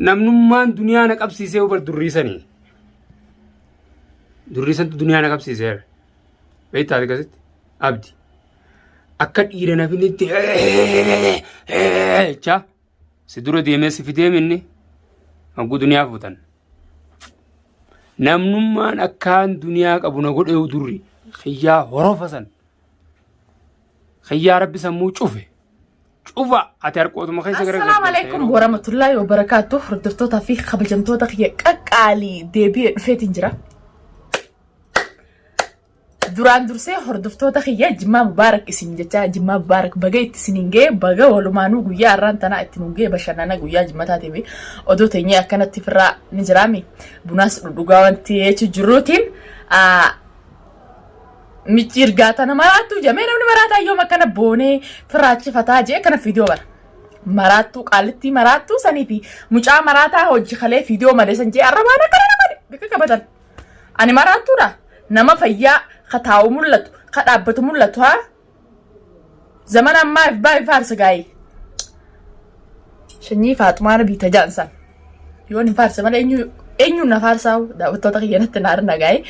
namnummaan duniyaa na qabsiisee ubar durriisanii. Durriisantu duniyaa na qabsiisee. Beektaati akkasitti abdi. Akka dhiira na finitti jaa si dura deemee si fidee minni hagguu duniyaa fuutan. Namnummaan akkaan duniyaa qabu na godhee durri xiyyaa horofasan. Xiyyaa rabbi sammuu cufe. Cufa ati harkootuma keessa gara Assalamu alaikum warahmatullahi wabarakatuh. Hordoftoota fi kabajamtoota kiyya qaqqaalii deebi'ee dhufeetiin jira. Duraan dursee hordoftoota kiyya Jimmaa Mubaarak isin jecha Jimmaa Mubaarak baga itti isiniin ga'e baga walumaanuu guyyaa har'aan tanaa itti nuun ga'e bashannana guyyaa Jimmataa TV odoo teenyee akkanatti firraa ni jiraami. Bunaas dhudhugaa wanti jechuun jiruutiin michi irgaata nama maraattuu jamee namni maraataa yoo makkana boonee firraachifataa jee kana fiidiyoo bara. Maraattuu qaalitti maraattuu sanii fi mucaa maraataa hojii kalee fiidiyoo malee san jee arrabaan akkana nama bika qabatan. Ani maraattuudha nama fayyaa kataa'u mul'atu kadhaabbatu mul'atu haa zaman ammaa if baay'ee faarsa gaa'ee. Shanyii Faaxumaan biita jaansan yoon hin faarsa malee eenyu na faarsaa'u daawwattoota kiyyanatti naarna gaa'ee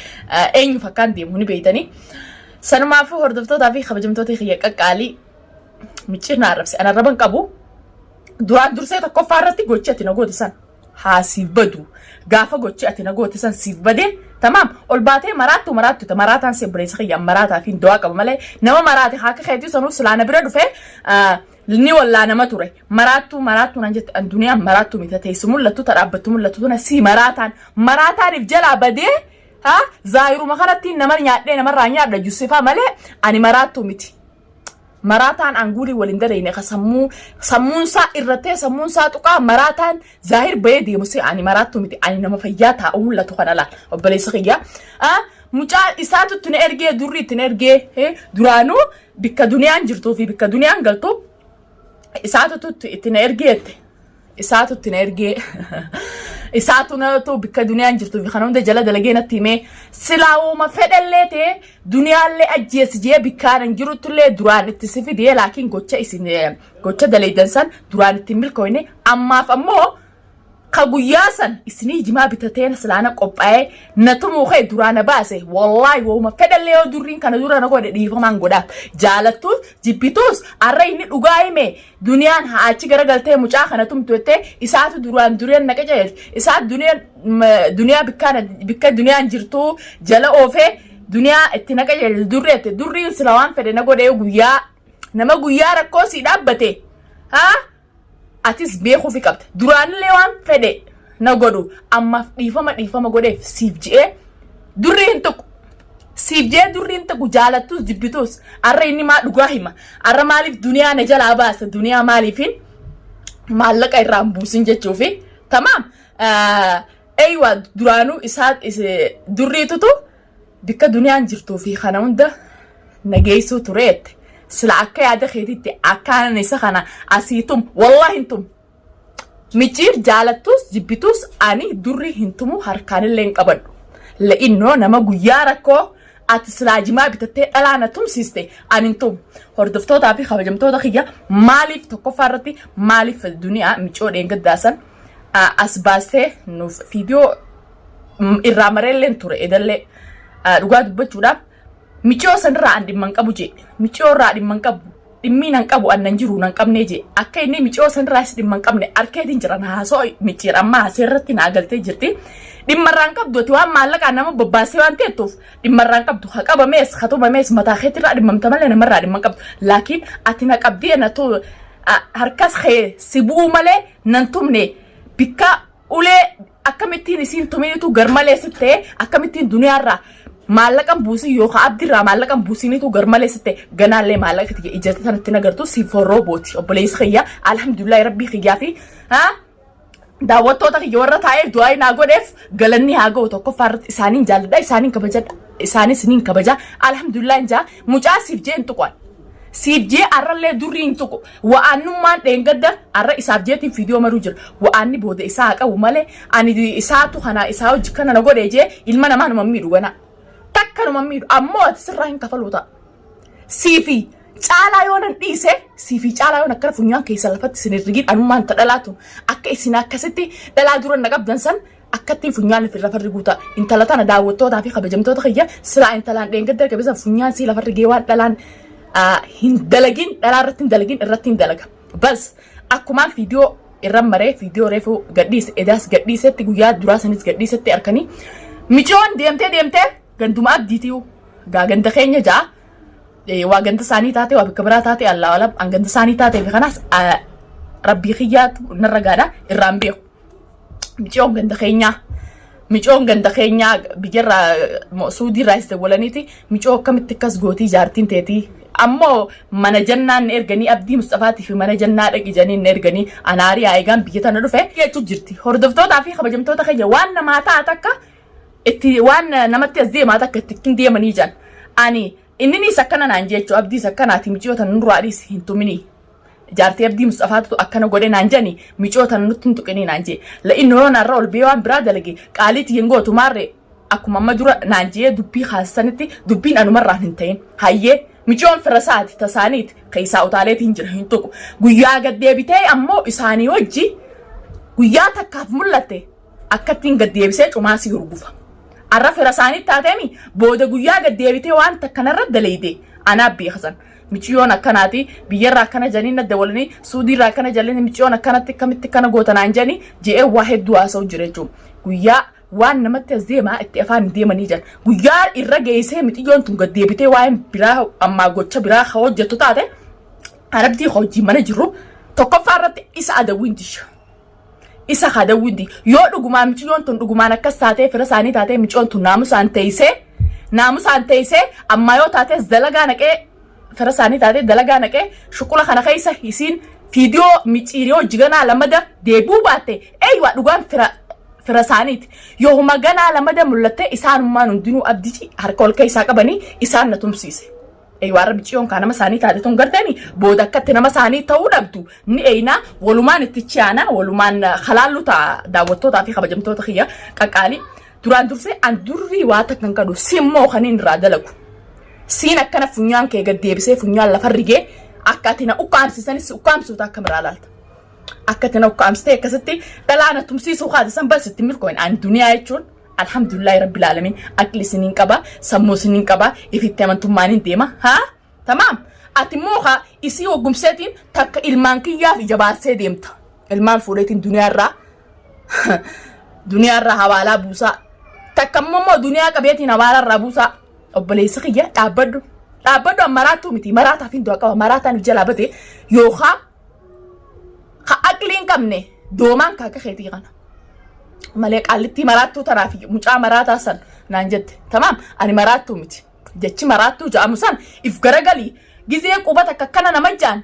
eenyu fakkaan deemu ni beeytanii. Sanumaafuu hordoftootaa fi kabajamtoota kiyya qaqqaalii micciirna arrabse ana arraban qabu duraan dursee tokkoffaa irratti gochi ati na gootisan haa siif badu gaafa gochi ati na gootisan siif badee tamam ol baatee maraattu maraataan si buleessa kiyya maraataa fi dawaa qaba malee nama maraate haaka keetii sanuu silaana bira dhufee ni wallaa nama ture maraattu nan jette an duniyaa maraattu mita teessu mul'attu tadhaabbattu mul'attu tuna si maraataaniif jalaa badee ha zaayiruma kanatti nama nyaadhee namarraa nyaadha jussifaa malee ani maraattu miti. Marataan anguuli waliin dareene ka sammuun saa irratee sammuun saa tuqaa marataan zaahir bayee deemusee ani maraattu miti ani nama fayyaa taa'u mul'atu kana laal obboleessa kiyya. Mucaa isaatu itti na ergee durri itti na ergee duraanuu bikka duniyaan jirtuu fi bikka duniyaan galtu isaatu itti na ergeette isaatu itti na ergee isaatu natu bikka duniyaan jirtuu fi kana hunda jala dalagee natti himee silaawuma fedhallee ta'e duniyaallee ajjeesi jee bikkaanan jirutullee duraan itti si fidee laakiin gocha daleeydan san duraan itti milkooyne ammaaf ammoo ka guyyaa san isinii jimaa bitateen silaana qophaa'ee natumuu kee duraana baase wallaahi wooma fedhallee yoo durriin kana dura na godhe dhiifamaan godhaaf jaalattuus jibbituus arra inni dhugaa hime duniyaan haachi garagaltee mucaa kana tumtuuttee isaatu duraan naqa jeelti isaatu duniyaa bikka duniyaan jirtuu jala oofee duniyaa itti naqa jeelti durriin sila waan fedhe na godhee nama guyyaa rakkoo sii dhaabbate haa atis beekuu fi qabte duraanillee waan fedhe na godhu ammaaf dhiifama godheef siif je'ee durri hin tuqu siif je'ee durri hin tuqu jaalattuus jibbituus arra inni maa dhugaa hima arra maaliif duniyaa na jalaa baasa duniyaa maaliifin maallaqa irraan buusin jechuufi tamaam eeywa duraanuu durriitutu bikka duniyaan jirtuu fi kana hunda nageessuu tureette. Sila akka yaada keetiitti akkaan isa kana asiitum wallahi hintum michiir jaalattuus jibbituus ani durri hintumu harkaanillee hin qabadhu la'innoo nama guyyaa rakkoo ati silaajimaa bitattee dhalaana tumsiiste ani hintum hordoftootaa fi kabajamtoota kiyya maaliif tokkoffaa irratti maaliif duniyaa michoo dheengaddaasan as baastee nuuf fiidiyoo irraa mareelleen ture edallee dhugaa dubbachuudhaaf michoo sanirraa an dhimman qabu jee michoo irraa dhimman qabu dhimmiin an qabu annan jiru nan qabnee jee akka inni michoo sanirraa is dhimman qabne arkeetiin jiran haasoo michiir amma haseerratti naa galtee jirti dhimmarraan qabdu ati waan maallaqaa nama bobbaasee waan teettuuf dhimmarraan qabdu ha qabamees ha tumamees mataa keetirraa dhimmamta malee namarraa dhimman qabdu laakiin ati na qabdee natu harkas kee si bu'uu malee nan tumne bikka ulee akkamittiin isiin tuminitu garmalee sittee akkamittiin duniyaarraa maallaqan buusii yookaan abdirraa maallaqan buusinitu garmalee sitte ganaallee maallaqa tiyya ijjata sanatti nagartu si forroo booti obboleessa kiyya alhamdulillahi rabbii kiyyaa fi daawwattoota kiyya warra taa'ee du'aa naa godheef galanni haa ga'u tokkoffaa irratti isaaniin jaalladha isaaniin kabajadha isaanis niin kabaja alhamdulillahi jaa mucaa siif jee hin tuqan siif jee arrallee durrii hin tuqu wa'annummaan dheengadda arra isaaf jeetiin fiidiyoo maruu jira wa'anni booda isaa haa qabu malee ani isaatu kana isaa hojii kana na godhee jee ilma namaa numa miidhu ganaa. Takkanuma miidhu ammoo ati sirraa hin kafaluuta siifi caalaa yoo nan dhiise siifi caalaa yoo akkana funyaan keessa lafatti isin irrigin anumaan ta dhalaatu akka isin akkasitti dhalaa dura na qabdan san akkatti funyaan itti lafa riguuta intala tana daawwattootaa fi kabajamtoota kiyya silaa intalaan dheengadda qabeessa funyaan sii lafa rigee waan dhalaan hin dalagin dhalaa irratti hin dalagin irratti hin dalaga bas akkumaan viidiyoo irra maree viidiyoo reefu gadhiise edaas gadhiisetti guyyaa duraa sanis gadhiisetti arkanii micoon deemtee ganduma abdiitii gaa ganda keenya jaa waa ganda saanii taate waa bikka biraa taate allaa walab an ganda saanii taate kanaas rabbii kiyyaatu narra gaadha irraan beeku micoon ganda keenyaa biyyarraa suudii irraa isa walaniiti micoo akkamitti akkas gootii jaartiin teetii ammoo mana jannaan erganii abdii Mustafaatii fi mana jannaa dhaqi janiin erganii anaarii eegaan biyya tana dhufe jechuu jirti hordoftootaa fi kabajamtoota keenya waan namaa taata akka itti waan namatti as deemaa takka itti deemanii jiran ani inni sakkana naan jechuu abdii sakkanaati micoota nurraadhiis hin tumini jaartii abdii Mustafaatu akkana godhe naan jani micoota nutti hin tuqinii naan jee la inni roonarra ol bee waan biraa dalage qaaliitti yengootu maarre akkuma amma dura naan jee dubbii haasanitti dubbiin anumarraa hin ta'in hayyee micoon firasaati tasaaniiti keessaa utaaleetii hin jira hin tuqu guyyaa gaddeebitee ammoo isaanii wajji guyyaa takkaaf mul'atte akkattiin gaddeebisee cumaasii gurgufa arra firasaaniitti taateemi booda guyyaa gaddeebitee waan takkanarra daleeyde anaaf beekasan michiyoon akkanaati biyyarraa akkana janii nadda walanii suudiirraa akkana jalanii michiyoon akkanatti akkamitti akkana gootanaan janii je'ee waa hedduu haasa'u jira jechuun guyyaa waan namatti as deemaa itti afaan hin deemanii jiran guyyaa irra geessee mixiyoon tun gaddeebitee waa'een biraa ammaa gocha biraa hojjettu taate arabdii hojii mana jirru tokkoffaa irratti isa adawwiintisha isa hadawwiinti yoo dhugumaan mixiyoon tun dhugumaan akkas taatee fira isaanii taatee mixiyoon tun naamusaan teessee ammaa yoo taates dalagaa naqee fira isaanii taatee dalagaa naqee shuqula kana keessa isiin viidiyoo mixiiriyoo jiganaa lamada deebuu baatte waa dhugaan fira isaaniiti yoo maganaa lamada mul'atte isaanummaan hundinuu abdii harka ol keessaa qabanii isaan na tumsiise warra mixiyoon kaa nama isaanii taate tun gartanii booda akkatti nama isaanii ta'uu dhabdu ni eeyinaa walumaan itti chiyaana walumaan halaallu ta'a daawwattootaa fi kabajamtoota kiyya qaqqaalii duraan dursee an durrii waa takkan kadhu simmoo kaniin irraa dalagu siin akkana funyaan kee gaddeebisee funyaan lafa rigee akka ati na ukkaamsisanis ukkaamsuuta akka miraa laalta akka ati na ukkaamsitee akkasitti dhalaana tumsiisuu haatisan balsitti mirkoon an duniyaa jechuun alhamdulillahi rabbil alamin akli sinin qaba sammuu sinin qaba ifitti amantummaan hin deema tamaam ati mooha isii hoggumseetiin takka ilmaan kiyyaaf jabaarsee deemta ilmaan fuudheetiin duniyaarraa hawaalaa buusaa takka immoo duniyaa qabeetiin hawaalarraa buusaa obboleessa kiyya dhaabbadhu maraattuu miti maraataa fi du'a qaba maraataan jalaa bate yookaan ka aqliin qabne doomaan kaaka keetii kana malee qaalitti maraattuu tanaaf mucaa maraataa san naan jette tamaam ani maraattuu miti jechi maraattuu ja'amu san if garagalii gizee qubata akkana nama jaan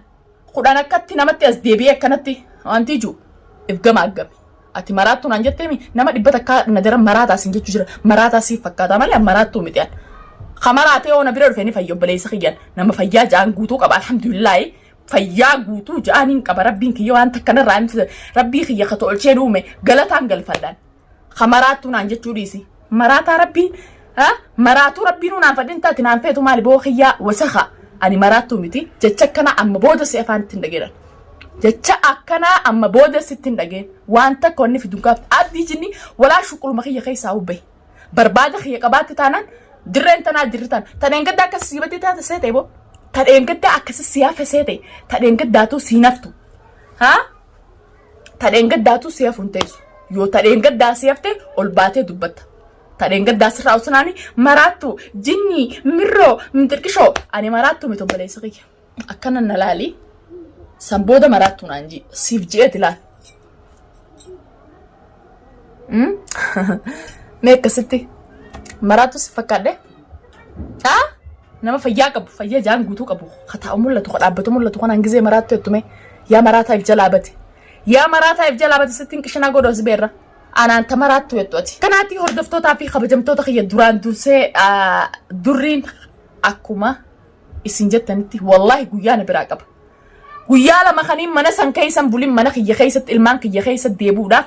kudhan akkatti namatti as deebi'ee akkanatti wanti jiru if gamaagame ati maraattuu naan jetteemi nama dhibbata akka nadara maraataa sin jechuu jira maraataa siif fakkaata malee maraattuu miti an kamaraatee oona bira dhufeeni fayya obboleessa kiyyan nama fayyaa ja'an guutuu qaba alhamdulillahi fayyaa guutuu ja'aniin qaba rabbiin kiyya waan takkanarraa rabbii kiyya ka tolchee dhuume galataan galfadhaan kamaraattuu naan jechuu dhiisi maraataa rabbiin maraatuu rabbiin naan fadhin taati naan feetu maali boo kiyyaa wasakha ani maraattuu miti jecha akkana amma booda si afaan ittiin dhageeran jecha akkana amma booda si ittiin dhageen waan takka wanni fiduun qaabti abdii jinni walaa shuquluma kiyya keessaa hubbee barbaada kiyya qabaatti taanaan dirreen tanaa dirritaan tadheen gaddaa akkas siibattee taate seetee boo tadheen gaddaa akkas siyaafa seete tadheen gaddaatu siinaftu tadheen gaddaatu siyaaf hin teessu yoo tadheen gaddaa siyafte ol baatee dubbatta tadheen gaddaa sirraa usnaani maraattu jinni mirroo mintirqishoo ani maraattu miti obboleessa kiyya akkana na laali san booda maraattu naan ji siif je'eeti laal mee akkasitti maraattu si fakkaadhe nama fayyaa qabu fayyaa jaan guutuu qabu kataa'u mul'atu ka dhaabbatu mul'atu kanaan gizee maraattu jettume yaa maraataaf jalaa bate sittiin qishanaa godhoos beerra anaan ta maraattu jettu ati kanaatti hordoftootaa fi kabajamtoota kiyya duraan dursee durriin akkuma isin jettanitti wallahi guyyaa na biraa qaba guyyaa lama kaniin mana san keessan bulin mana kiyya keessatti ilmaan kiyya keessatti deebuudhaaf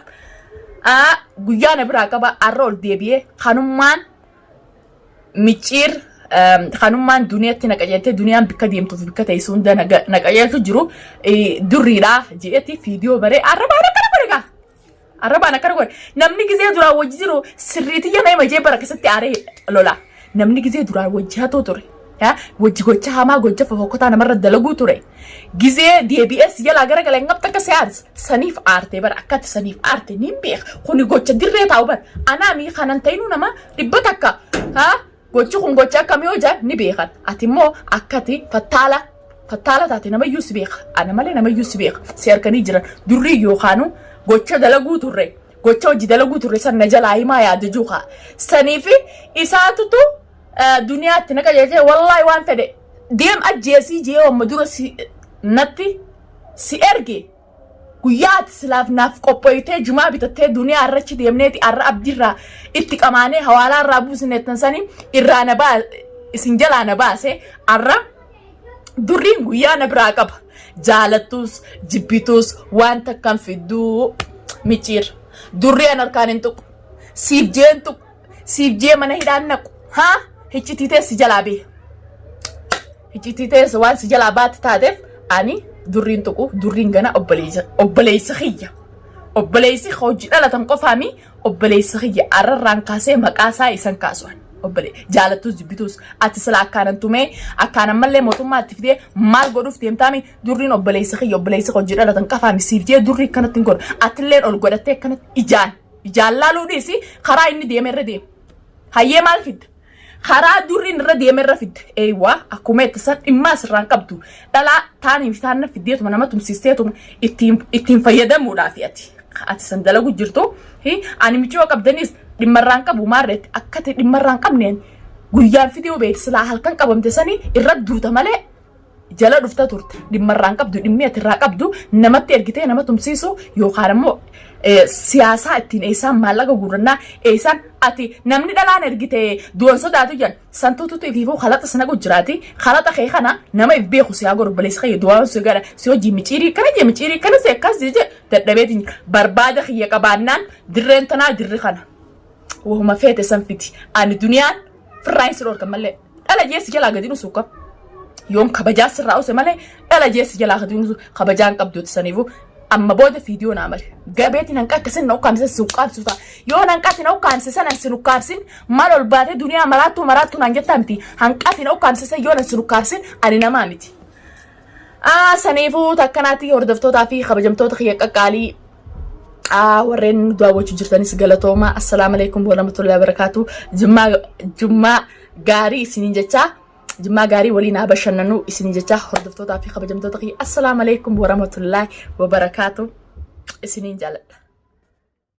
guyyaa na biraa qaba arra ol deebi'ee kanummaan miciir kanummaan duniyaatti naqajeettee duniyaan bikka deemtuuf bikka teessu hunda naqajeeltu jiru durriidha jeetti viidiyoo baree arrabaan akkana godhe gaa arrabaan akkana godhe namni gizee duraan wajji jiru sirriitti yana himajee bara keessatti aaree lola namni gizee duraan wajji hatoo ture wajji gocha hamaa gocha fofokkotaa namarra dalaguu ture gizee DBS yala garagalee ngabta akka seyaans saniif aarte bara akkatti saniif aarte niin beek kuni gocha dirree taa'u bara anaa mii kanan ta'inuu nama dhibba takka gochi kun gocha akkamii hojaa ni beekan ati immoo akkati fattaala taate namayyuu si beeka ana malee namayyuu si beeka si harkanii jiran durrii yookaanu gocha dalaguu turre gocha hojii dalaguu turre san na jalaa himaa yaadajuu haa saniifi isaatutu duniyaatti naqa jeechee wallaahi waan fedhe deem ajjeesii jee wamma dura natti si erge guyyaatti silaaf naaf qophoytee jumaa bitattee duniyaa irrachi deemneeti arra abdiirraa itti qamaanee hawaalaa irraa buusineettan sanii irraa na isin jalaa na baase arra durriin guyyaa na biraa qaba jaalattus jibbitus waan takkan fidduu miciir durrii an harkaan hin tuqu siif jee mana hidhaan naqu hiccitiitee si jalaa bee hiccitiitee waan si jalaa baatti taateef ani durriin tuqu durriin gana obboleessa xiyya obboleessi hojii dhalatan qofaami obboleessa xiyya arrarraan kaasee maqaasaa isan kaasuan jaalattus jibbitus ati sila akkaanan tumee akkaanan mallee mootummaa itti fidee maal godhuuf deemtaami durriin obboleessa xiyya obboleessi hojii dhalatan qofaami siif jee durrii akkanatti hin godhu atilleen ol godhattee akkanatti ijaan laaluu dhiisi karaa inni deemerra deema hayyee maal fidda karaa durriin irra deemerra fidda eeywaa akkuma ittisan dhimmaa asirraan qabdu dhalaa taaniif taanna fiddeetuma nama tumsiisteetuma ittiin fayyadamuudhaaf ati san dalagu jirtu ani michoo qabdanis dhimmarraan qabu maarreetti akkati dhimmarraan qabneen guyyaan fidee beekti silaa halkan qabamte sanii irra duuta malee jala dhufta turte dhimmarraan qabdu dhimmi atirraa qabdu namatti ergitee nama tumsiisu yookaan immoo siyaasaa ittiin eessaan maallaqa gurrannaa eessaan ati namni dhalaan ergitee du'an sodaatu jedhan santuututu ifiifuu khalaxa sana gujjiraati khalaxa kee kana nama if beeku siyaa goru baleessa kee du'aan si gara si hojii miciirii kana si akkas jeche dadhabeetiin barbaada kiyya qabaannaan dirreen tanaa dirri kana wahuma feete san fiti ani duniyaan firraan si dhorkan malee dhala jeessi jalaa gadi nusu qab yoom kabajaa sirraa use malee dhala jeessi jalaa gadi nusu kabajaan qabduuti saniifu amma booda fiidiyoo naa male gabeetiin hanqa akkasin na ukkaamse si ukkaamsuta yoo hanqaati na ukkaamse sanan sin ukkaamsin maal ol baatee duniyaa maraattuu naan jettaa miti hanqaati na ukkaamse yoo nan sin ukkaamsin ani namaa miti saniifuu takkanaatti hordoftootaa fi kabajamtoota kiyya qaqqaalii warreen daawwachuu jirtanis galatooma assalaamu alaykum warahmatullahi wabarakatuh jummaa gaarii isiniin jechaa jummaa gaarii waliin haa bashannanu isiniin jechaa hordoftootaa fi kabajamtoota kiyya assalaamu alaykum warahmatullahi wabarakatuh isiniin jaaladha